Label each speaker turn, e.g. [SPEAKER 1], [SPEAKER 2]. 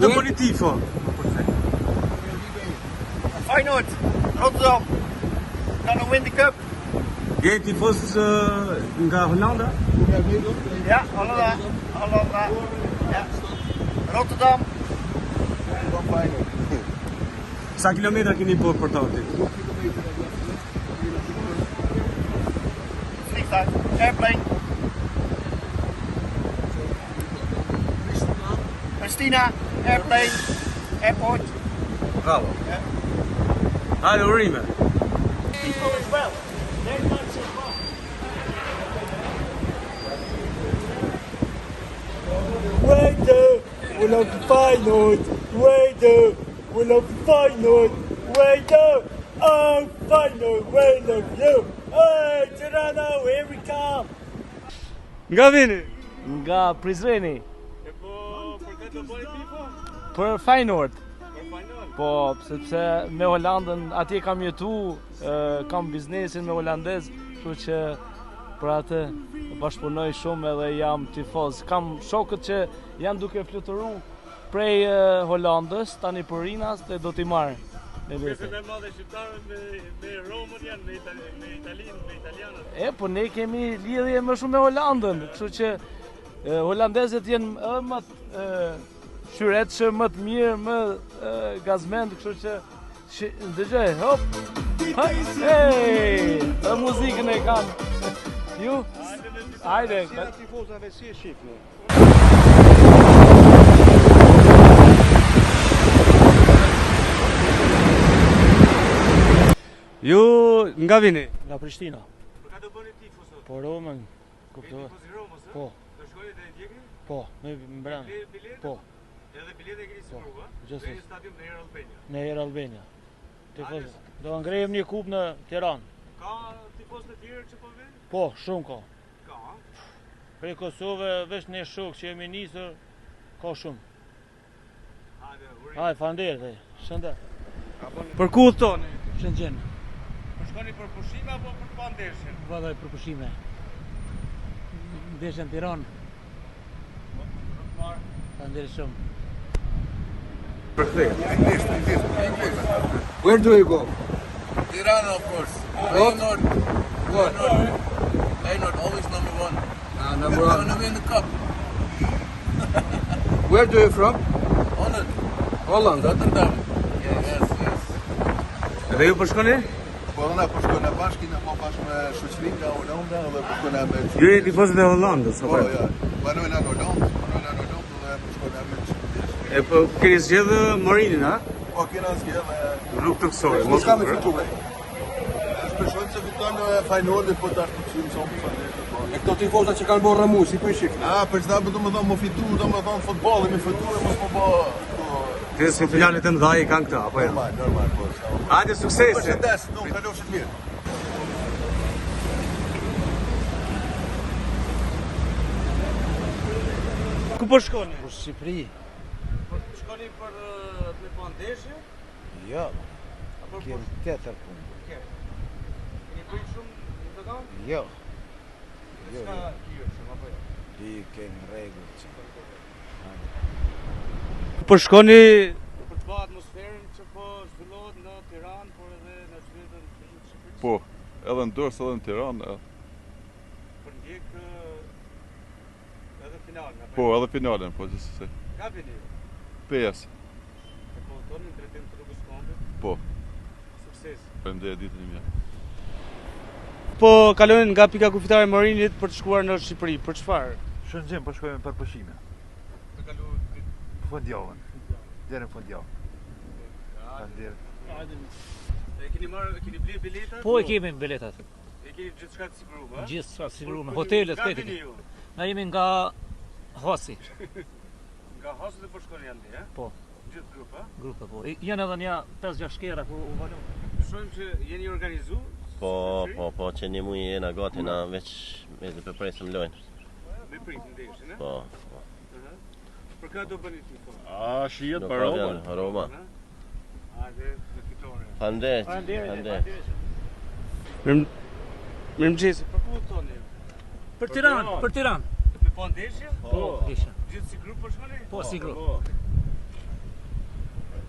[SPEAKER 1] De politivo.
[SPEAKER 2] Feyenoord, Rotterdam. Gaan we win the cup.
[SPEAKER 1] Je Tifozët nga Holanda?
[SPEAKER 2] Ja, Hollanda. Ja. Rotterdam.
[SPEAKER 1] Sa kilometra keni bërë për tati?
[SPEAKER 2] Vliegtuig, airplane. Pristina, airplane, airport.
[SPEAKER 1] Bravo.
[SPEAKER 2] Ja.
[SPEAKER 1] Hajde urime.
[SPEAKER 2] People as well. They're not so far.
[SPEAKER 3] Waiter, we love Feyenoord. Waiter, we love Feyenoord. Waiter, oh Feyenoord, we love you. Hey, Tirana, here we come.
[SPEAKER 1] Nga vini?
[SPEAKER 4] Nga Prizreni,
[SPEAKER 1] E po, për këtë të politivo?
[SPEAKER 4] për Feyenoord.
[SPEAKER 1] Për Feyenoord?
[SPEAKER 4] Po, sepse me Holandën atje kam jetu, kam biznesin me holandezë, kështu që për atë bashkëpunoj shumë edhe jam tifoz. Kam shokët që janë duke fluturu prej Holandës, tani Morinas dhe do t'i marrë.
[SPEAKER 1] Kërse me madhe shqiptarët me Romën janë, me Italinë, me Italianët.
[SPEAKER 4] E, po ne kemi lidhje më shumë me Holandën, kështu që holandezët janë edhe më shyretshëm, më të mirë, më gazmend, kështu që dëgjoj, hop. Hey, dhe muzikën e kanë. Ju? Hajde.
[SPEAKER 2] Tifozave si e shifni?
[SPEAKER 1] Ju nga vini?
[SPEAKER 3] Nga Prishtina.
[SPEAKER 1] Për ka të bëni tifo sot?
[SPEAKER 3] Po Romën, kuptohet.
[SPEAKER 1] Tifoz i Romës,
[SPEAKER 3] Po,
[SPEAKER 1] Do shkoni dhe ndjekni?
[SPEAKER 3] po, me mbran.
[SPEAKER 1] Biletë?
[SPEAKER 3] Po,
[SPEAKER 1] Edhe biletë e keni siguruar, ha?
[SPEAKER 3] gjithsesi.
[SPEAKER 1] Në stadium në Air Albania.
[SPEAKER 3] në Air Albania. Tifoz. Do ngrejmë një kupë në Tiranë.
[SPEAKER 1] Ka tifoz të tjerë që po vjen?
[SPEAKER 3] Po, shumë ka.
[SPEAKER 1] Ka, ha?
[SPEAKER 3] Prej Kosovë, veç ne shok që jemi nisur, ka shumë.
[SPEAKER 1] Hajde, urim.
[SPEAKER 3] Hajde, falenderoj. Shëndet.
[SPEAKER 1] Për ku toni?
[SPEAKER 3] Shëngjën.
[SPEAKER 1] Për shkoni për pushime apo për të pandeshjen?
[SPEAKER 3] Vada për pushime. Ndeshën Tiranë. Falenderoj shumë.
[SPEAKER 5] Where do you go?
[SPEAKER 6] Tirana, of course. Feyenoord. Feyenoord, always number one.
[SPEAKER 5] Number
[SPEAKER 6] We're
[SPEAKER 5] one.
[SPEAKER 6] gonna win the cup.
[SPEAKER 5] Where do you from?
[SPEAKER 6] Anët,
[SPEAKER 5] Holland.
[SPEAKER 6] Rotterdam. Yes.
[SPEAKER 1] Edhe ju për shkoni?
[SPEAKER 6] Po na po shkojnë bashkë, na po bashkë me shoqërinë nga Holanda dhe po shkojnë me.
[SPEAKER 1] Ju jeni tifozët e Hollandës,
[SPEAKER 6] Po
[SPEAKER 1] apo?
[SPEAKER 6] ja. Banojnë në Hollandë, dhe po shkojnë me shoqërinë.
[SPEAKER 1] E po keni zgjedhë Morinin, ha?
[SPEAKER 6] Po kena zgjedhë.
[SPEAKER 1] Rrugë të kësore,
[SPEAKER 6] Mos kam fituar. Shpresoj se fiton Feyenoordi po tash pushim shumë Feyenoord.
[SPEAKER 5] E këto tifozat që kanë bërë Ramu, si po i shikni?
[SPEAKER 6] Për çfarë domethënë mo fitu, domethënë futbolli me fituar mos po bë.
[SPEAKER 1] Kësë finalet e mëdha i kanë këta, apo jo?
[SPEAKER 6] Normal, po.
[SPEAKER 1] Hajde suksese!
[SPEAKER 6] Përshëndes, nuk kalofshit mirë.
[SPEAKER 1] Ku po shkoni?
[SPEAKER 3] Po Shqipëri.
[SPEAKER 1] Po shkoni për me pandeshje?
[SPEAKER 3] Jo,
[SPEAKER 1] Apo
[SPEAKER 3] kem tjetër punë.
[SPEAKER 1] keni bëjt shumë në të kam?
[SPEAKER 3] Jo,
[SPEAKER 1] Ska kirë shumë, apo jo?
[SPEAKER 3] ti kem rregull që.
[SPEAKER 1] Po shkoni për të bërë atmosferën që po zhvillohet në Tiranë, por edhe në qytetin e Shqipërisë.
[SPEAKER 7] Po, edhe në Durrës edhe në Tiranë.
[SPEAKER 1] Për ndjek edhe finalen, apo
[SPEAKER 7] Po,
[SPEAKER 1] jo?
[SPEAKER 7] edhe finalen, po gjithsesi.
[SPEAKER 1] Nga vini?
[SPEAKER 7] PS.
[SPEAKER 1] E po toni në drejtim të rrugës Kombit.
[SPEAKER 7] Po,
[SPEAKER 1] Sukses.
[SPEAKER 7] faleminderit ditën e mirë.
[SPEAKER 1] Po kalojnë nga pika kufitare e Morinit për të shkuar në Shqipëri. Për çfarë?
[SPEAKER 8] Shëngjim, po shkojmë për pushime.
[SPEAKER 1] Të kalu
[SPEAKER 8] Fundjavën. Deri në fundjavë. Faleminderit.
[SPEAKER 1] E keni marrë, keni blerë biletat?
[SPEAKER 4] Po, e kemi biletat.
[SPEAKER 1] E keni gjithçka të siguruar, ha?
[SPEAKER 4] Gjithë sa siguruar. Hotelet,
[SPEAKER 1] Nga
[SPEAKER 4] këtë
[SPEAKER 1] vini
[SPEAKER 4] kemi.
[SPEAKER 1] ju?
[SPEAKER 4] Na jemi nga Hosi,
[SPEAKER 1] Nga hasët e po shkoni janë di, ha?
[SPEAKER 4] Po.
[SPEAKER 1] Gjithë grup, ha?
[SPEAKER 4] grupe po. Janë edhe një 5-6 shkera ku u valon.
[SPEAKER 1] Shohim që jeni organizu?
[SPEAKER 9] Po, që një muj jena gati na veç me të përpresëm lojnë.
[SPEAKER 1] Me prit ndeshin, ha?
[SPEAKER 9] Po,
[SPEAKER 1] Për këtë do bëni ti, po.
[SPEAKER 7] A, shihet
[SPEAKER 9] do
[SPEAKER 7] për Roma.
[SPEAKER 9] Roma.
[SPEAKER 1] Hajde, në fitore.
[SPEAKER 9] Faleminderit.
[SPEAKER 1] Mirëmëngjesi, për ku toni?
[SPEAKER 4] Për Tiranë.
[SPEAKER 1] Me po ndeshje?
[SPEAKER 4] Po, kisha.
[SPEAKER 1] Gjithë si grup po shkoni?
[SPEAKER 4] Po, si grup.